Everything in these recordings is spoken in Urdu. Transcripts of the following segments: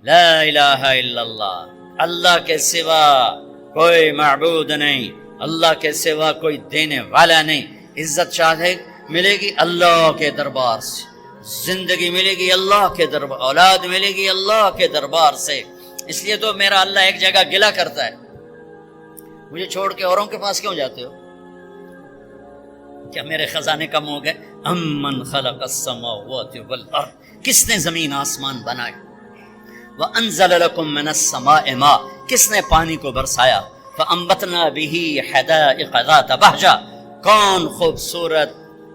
لا الہ الا اللہ، اللہ کے سوا کوئی معبود نہیں، اللہ کے سوا کوئی دینے والا نہیں۔ عزت چاہے ملے گی اللہ کے دربار سے، زندگی ملے گی اللہ کے دربار، اولاد ملے گی اللہ کے دربار سے۔ اس لیے تو میرا اللہ ایک جگہ گلا کرتا ہے، مجھے چھوڑ کے اوروں کے پاس کیوں جاتے ہو؟ کیا میرے خزانے کم ہو گئے؟ امن خلق السماوات والارض، کس نے زمین آسمان بنائے؟ وانزل لکم من السماء ماء، کس نے پانی کو برسایا؟ فانبتنا به حدائق ذات بہجہ، کون خوبصورت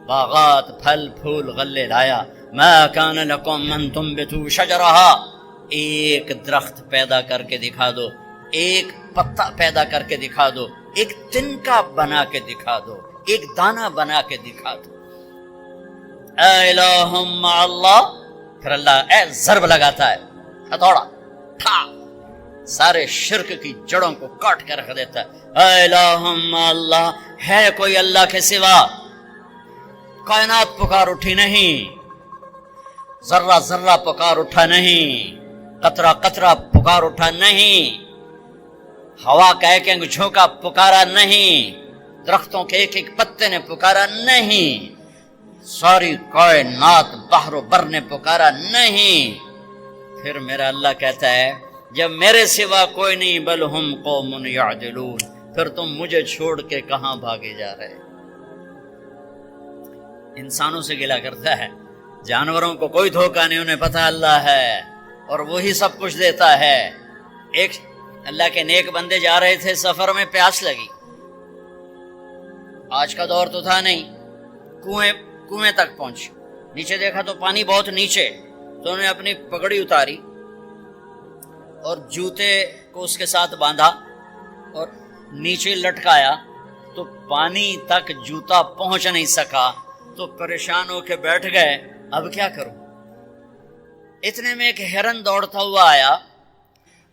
باغات پھل پھول غلے لایا؟ ما کان لکم ان تنبتوا شجرہا، ایک درخت پیدا کر کے دکھا دو، ایک پتا پیدا کر کے دکھا دو، ایک تنکا بنا کے دکھا دو، ایک دانہ بنا کے دکھا دو۔ الہ مع اللہ، پھر اللہ ضرب لگاتا ہے، ہتھوڑا تھا، سارے شرک کی جڑوں کو کاٹ کے رکھ دیتا ہے۔ الہ مع اللہ، ہے کوئی اللہ کے سوا؟ کائنات پکار اٹھی نہیں، ذرہ ذرہ پکار اٹھا نہیں، قطرہ قطرہ پکار اٹھا نہیں، ہوا کا ایک ایک جھونکا پکارا نہیں، درختوں کے ایک ایک پتے نے پکارا نہیں، ساری کائنات بحر و بر نے پکارا نہیں۔ پھر میرا اللہ کہتا ہے جب میرے سوا کوئی نہیں، بل ہم قوم یعدلون، پھر تم مجھے چھوڑ کے کہاں بھاگے جا رہے؟ انسانوں سے گلا کرتا ہے، جانوروں کو کوئی دھوکہ نہیں، انہیں پتہ اللہ ہے اور وہی سب کچھ دیتا ہے۔ ایک اللہ کے نیک بندے جا رہے تھے سفر میں، پیاس لگی، آج کا دور تو تھا نہیں، کنویں تک پہنچے، نیچے دیکھا تو پانی بہت نیچے، تو انہوں نے اپنی پگڑی اتاری اور جوتے کو اس کے ساتھ باندھا اور نیچے لٹکایا، تو پانی تک جوتا پہنچ نہیں سکا، تو پریشان ہو کے بیٹھ گئے، اب کیا کروں؟ اتنے میں ایک ہرن دوڑتا ہوا آیا،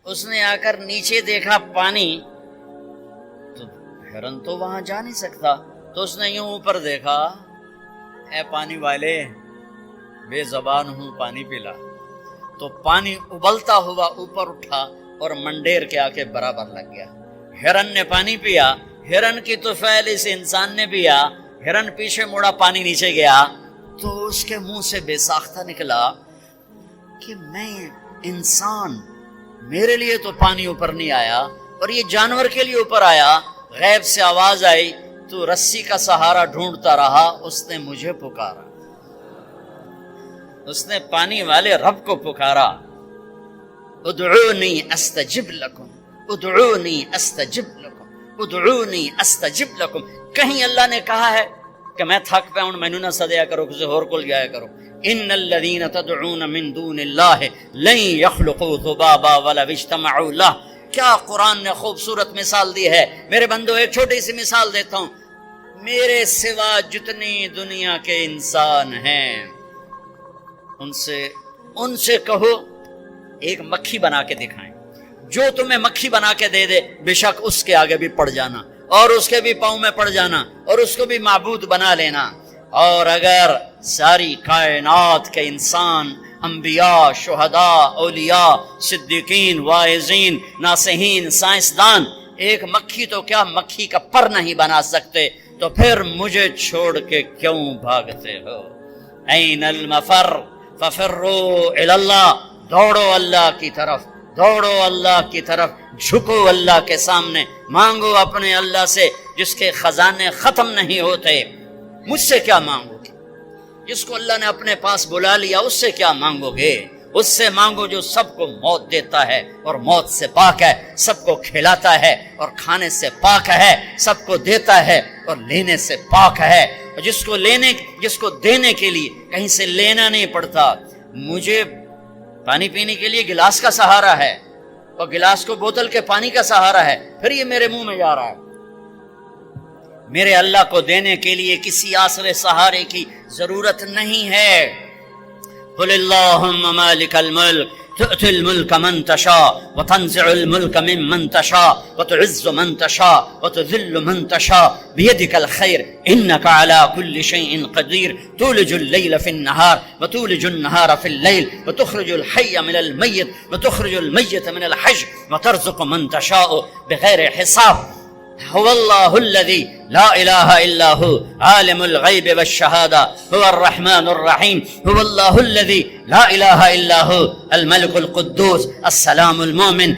اس نے آ کر نیچے دیکھا پانی، تو ہرن تو وہاں جا نہیں سکتا، تو اس نے یوں اوپر دیکھا، اے پانی والے بے زبان ہوں، پانی پلا۔ تو پانی ابلتا ہوا اوپر اٹھا اور منڈیر کے آ کے برابر لگ گیا۔ ہرن نے پانی پیا، ہرن کی طفیل اس انسان نے پیا، ہرن پیچھے مڑا، پانی نیچے گیا، تو اس کے منہ سے بے ساختہ نکلا کہ میں انسان، میرے لیے تو پانی اوپر نہیں آیا اور یہ جانور کے لیے اوپر آیا۔ غیب سے آواز آئی، تو رسی کا سہارا ڈھونڈتا رہا، اس نے مجھے پکارا، اس نے پانی والے رب کو پکارا۔ ادعونی استجب لکم، ادعونی استجب لکم، ادعونی استجب لکم۔ کہیں اللہ نے کہا ہے کہ میں تھک پہ ہوں، مینوں نہ سدیا کرو، کسی اور کو جایا کرو؟ ان الذین تدعون من دون اللہ لن یخلقوا ذبابا ولو اجتمعوا لہ۔ کیا قرآن نے خوبصورت مثال دی ہے۔ میرے بندو ایک چھوٹی سی مثال دیتا ہوں، میرے سوا جتنی دنیا کے انسان ہیں ان سے کہو ایک مکھی بنا کے دکھائیں، جو تمہیں مکھی بنا کے دے دے بے شک اس کے آگے بھی پڑ جانا اور اس کے بھی پاؤں میں پڑ جانا اور اس کو بھی معبود بنا لینا۔ اور اگر ساری کائنات کے انسان، انبیاء، شہداء، اولیاء، صدیقین، واعظین، ناصحین، سائنسدان ایک مکھی تو کیا مکھی کا پر نہیں بنا سکتے، تو پھر مجھے چھوڑ کے کیوں بھاگتے ہو؟ این المفر ففروا الی اللہ، دوڑو اللہ کی طرف، دوڑو اللہ کی طرف، جھکو اللہ کے سامنے، مانگو اپنے اللہ سے جس کے خزانے ختم نہیں ہوتے۔ مجھ سے کیا مانگو گے؟ جس کو اللہ نے اپنے پاس بلا لیا اس سے کیا مانگو گے؟ اس سے مانگو جو سب کو موت دیتا ہے اور موت سے پاک ہے، سب کو کھلاتا ہے اور کھانے سے پاک ہے، سب کو دیتا ہے اور لینے سے پاک ہے، اور جس کو دینے کے لیے کہیں سے لینا نہیں پڑتا۔ مجھے پانی پینے کے لیے گلاس کا سہارا ہے اور گلاس کو بوتل کے پانی کا سہارا ہے، پھر یہ میرے منہ میں جا رہا ہے۔ میرے اللہ کو دینے کے لیے کسی آسرے سہارے کی ضرورت نہیں ہے۔ قل اللہم مالک الملک تؤتي الملك من تشاء وتنزع الملك ممن تشاء وتعز من تشاء وتذل من تشاء بيدك الخير إنك على كل شيء قدير تولج الليل في النهار وتولج النهار في الليل وتخرج الحي من الميت وتخرج الميت من الحي وترزق من تشاء بغير حساب هو الله الذي لا إله إلا هو عالم الغيب والشهادة هو الرحمن الرحيم هو الله الذي لا إله إلا هو الملك القدوس السلام المؤمن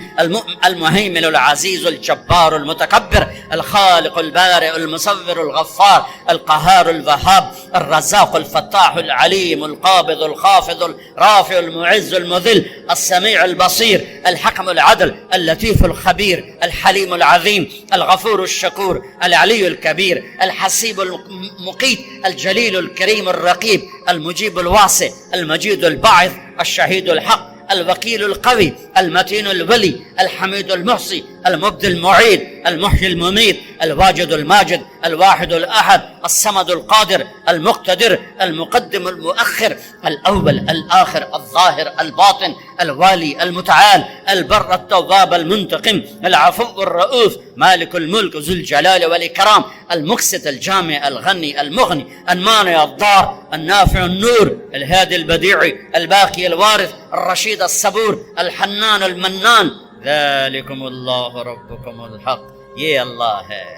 المهيمن العزيز الجبار المتكبر الخالق البارئ المصور الغفار القهار الوهاب الرزاق الفتاح العليم القابض الخافض الرافع المعز المذل السميع البصير الحكم العدل اللطيف الخبير الحليم العظيم الغفور الشكور العلي الكبير الحسيب المقيت الجليل الكريم الرقيب المجيب الواسع المجيد الباعث الشهيد الحق الوكيل القوي المتين الولي الحميد المحصي المبدي المعيد المحيي المميت الواجد الماجد الواحد الأحد الصمد القادر المقتدر المقدم المؤخر الأول الآخر الظاهر الباطن الوالي المتعال البر التواب المنتقم العفو الرؤوف مالك الملك ذو الجلال والإكرام المقسط الجامع الغني المغني المانع الضار النافع النور الهادي البديع الباقي الوارث الرشيد الصبور الحنان المنان ذلكم اللہ ربکم الحق. یہ اللہ ہے،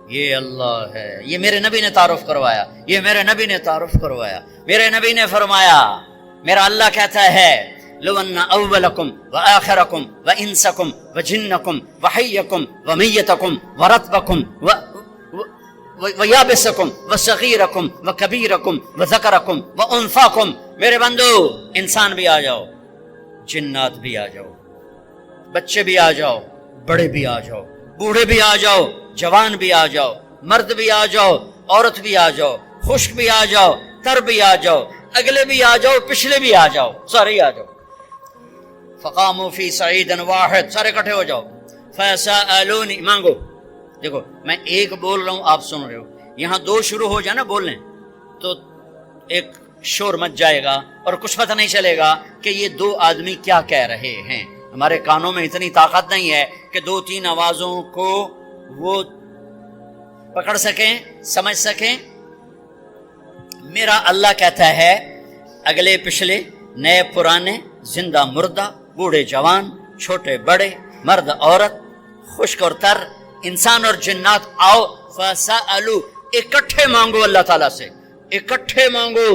یہ اللہ ہے. یہ میرے نبی نے تعارف کروایا، یہ میرے نبی نے تعارف کروایا. میرے نبی نے فرمایا، میرا اللہ کہتا ہے لو ان اولکم وآخرکم وانسکم وجنکم وحیکم ومیتکم ورطبکم ویابسکم وصغیرکم وکبیرکم وذکرکم وانثاکم. میرے بندو، انسان بھی آ جاؤ، جنات بھی آ جاؤ، بچے بھی آ جاؤ، بڑے بھی آ جاؤ، بوڑھے بھی آ جاؤ، جوان بھی آ جاؤ، مرد بھی آ جاؤ، عورت بھی آ جاؤ، خشک بھی آ جاؤ، تر بھی آ جاؤ، اگلے بھی آ جاؤ، پچھلے بھی آ جاؤ، سارے ہی آ جاؤ. فقاموا فی صعید واحد، سارے اکٹھے ہو جاؤ. فسألونی، مانگو. دیکھو میں ایک بول رہا ہوں، آپ سن رہے ہو. یہاں دو شروع ہو جائے نا بولنے تو ایک شور مچ جائے گا اور کچھ پتہ نہیں چلے گا کہ یہ دو آدمی کیا کہہ رہے ہیں. ہمارے کانوں میں اتنی طاقت نہیں ہے کہ دو تین آوازوں کو وہ پکڑ سکیں، سمجھ سکیں. میرا اللہ کہتا ہے اگلے پچھلے، نئے پرانے، زندہ مردہ، بوڑھے جوان، چھوٹے بڑے، مرد عورت، خشک اور تر، انسان اور جنات آؤ. فسألو، اکٹھے مانگو اللہ تعالیٰ سے، اکٹھے مانگو.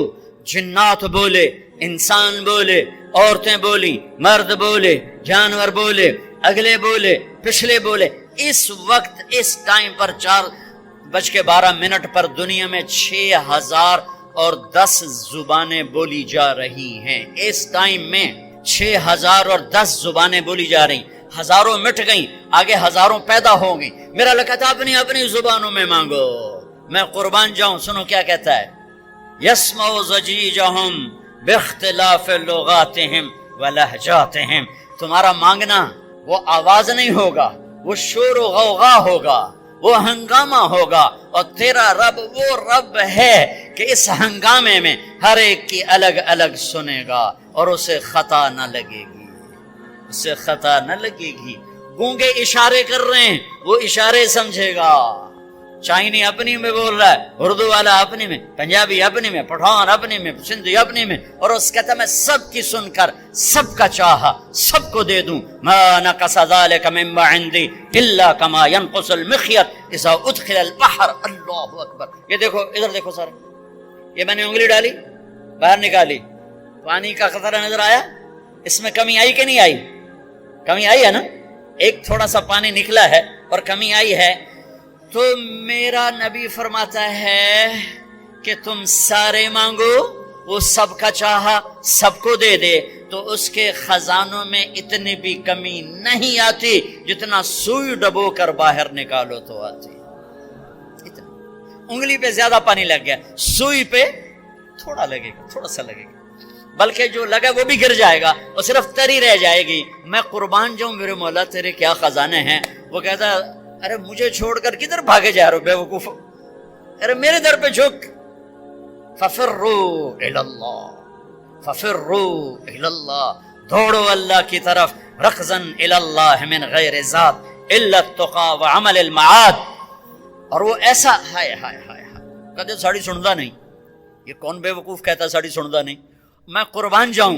جنات بولے، انسان بولے، عورتیں بولی، مرد بولے، جانور بولے، اگلے بولے، پچھلے بولے. اس وقت اس ٹائم پر 4:12 پر دنیا میں 6010 زبانیں بولی جا رہی ہیں. اس ٹائم میں 6010 زبانیں بولی جا رہی. ہزاروں مٹ گئیں، آگے ہزاروں پیدا ہو گئیں. میرا اللہ کہتا ہے اپنی اپنی زبانوں میں مانگو. میں قربان جاؤں، سنو کیا کہتا ہے. یسمع ضجیجہم باختلاف لغاتہم ولہجاتہم. تمہارا مانگنا وہ آواز نہیں ہوگا، وہ شور و غوغا ہوگا، وہ ہنگامہ ہوگا. اور تیرا رب وہ رب ہے کہ اس ہنگامے میں ہر ایک کی الگ الگ سنے گا اور اسے خطا نہ لگے گی، اسے خطا نہ لگے گی. گونگے اشارے کر رہے ہیں، وہ اشارے سمجھے گا. چائنی اپنی میں بول رہا ہے، اردو والا اپنی میں، پنجابی اپنی میں، پٹھان اپنی میں، سندھی اپنی میں. اور اس کہتا میں سب کی سن کر سب کا چاہا سب کو دے دوں. ما نقص ذلك مما عندي الا كما ينقص المخيط اذا ادخل البحر. اللہ اکبر. یہ دیکھو، ادھر دیکھو سارے، یہ میں نے انگلی ڈالی، باہر نکالی، پانی کا قطرہ نظر آیا. اس میں کمی آئی کہ نہیں آئی؟ کمی آئی ہے نا. ایک تھوڑا سا پانی نکلا ہے اور کمی آئی ہے. تو میرا نبی فرماتا ہے کہ تم سارے مانگو، وہ سب کا چاہا سب کو دے دے. تو اس کے خزانوں میں اتنی بھی کمی نہیں آتی جتنا سوئی ڈبو کر باہر نکالو تو آتی. اتنا انگلی پہ زیادہ پانی لگ گیا، سوئی پہ تھوڑا لگے گا، تھوڑا سا لگے گا، بلکہ جو لگا وہ بھی گر جائے گا اور صرف تری رہ جائے گی. میں قربان جاؤں میرے مولا تیرے کیا خزانے ہیں. وہ کہتا ارے مجھے چھوڑ کر کدھر بھاگے جا رہے ہو بے وقوف، ارے میرے در پہ جھک. ففروا الی اللہ، ففروا الی اللہ، دوڑو اللہ کی طرف، رکضاً الی اللہ من غیر ذات الا التقى وعمل المعاد۔ اور وہ ایسا ہائے ہائے ہائے ہائے کدے ساڑی سندا نہیں، یہ کون بے وقوف کہتا ہے ساڑی سندا نہیں؟ میں قربان جاؤں،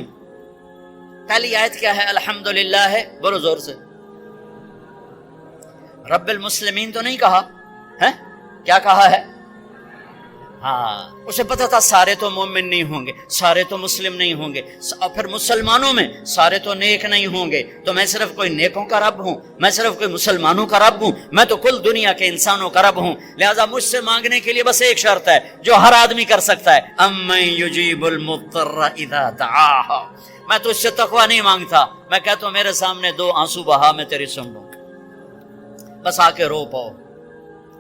پہلی آیت کیا ہے؟ الحمدللہ ہے، بولو زور سے، رب المسلمین تو نہیں کہا ہے، کیا کہا ہے؟ ہاں، اسے پتا تھا سارے تو مومن نہیں ہوں گے، سارے تو مسلم نہیں ہوں گے، اور پھر مسلمانوں میں سارے تو نیک نہیں ہوں گے، تو میں صرف کوئی نیکوں کا رب ہوں، میں صرف کوئی مسلمانوں کا رب ہوں، میں تو کل دنیا کے انسانوں کا رب ہوں، لہذا مجھ سے مانگنے کے لیے بس ایک شرط ہے جو ہر آدمی کر سکتا ہے، امن یجیب المضطر اذا دعاہ۔ میں تو اس سے تقوی نہیں مانگتا، میں کہتا ہوں میرے سامنے دو آنسو بہا، میں تیری سن لوں، بس آ کے رو پاؤ،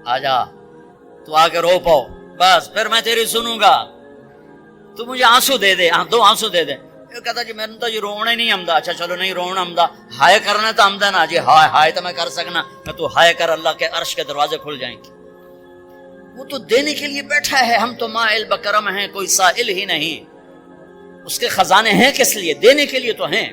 آ جا تو آ کے رو پاؤ، بس پھر میں تیری سنوں گا، تو مجھے آنسو دے دے، دو آنسو دے دے۔ یہ کہتا جی میں نے تو یہ رونا ہی نہیں آمدا، اچھا چلو نہیں رونا آمدا، ہائے کرنا تو آمدا نا جی، ہائے ہائے تو میں کر سکنا، میں تو ہائے کر اللہ کے عرش کے دروازے کھل جائیں گے۔ وہ تو دینے کے لیے بیٹھا ہے، ہم تو مائل بکرم ہیں، کوئی سائل ہی نہیں، اس کے خزانے ہیں کس لیے؟ دینے کے لیے تو ہیں۔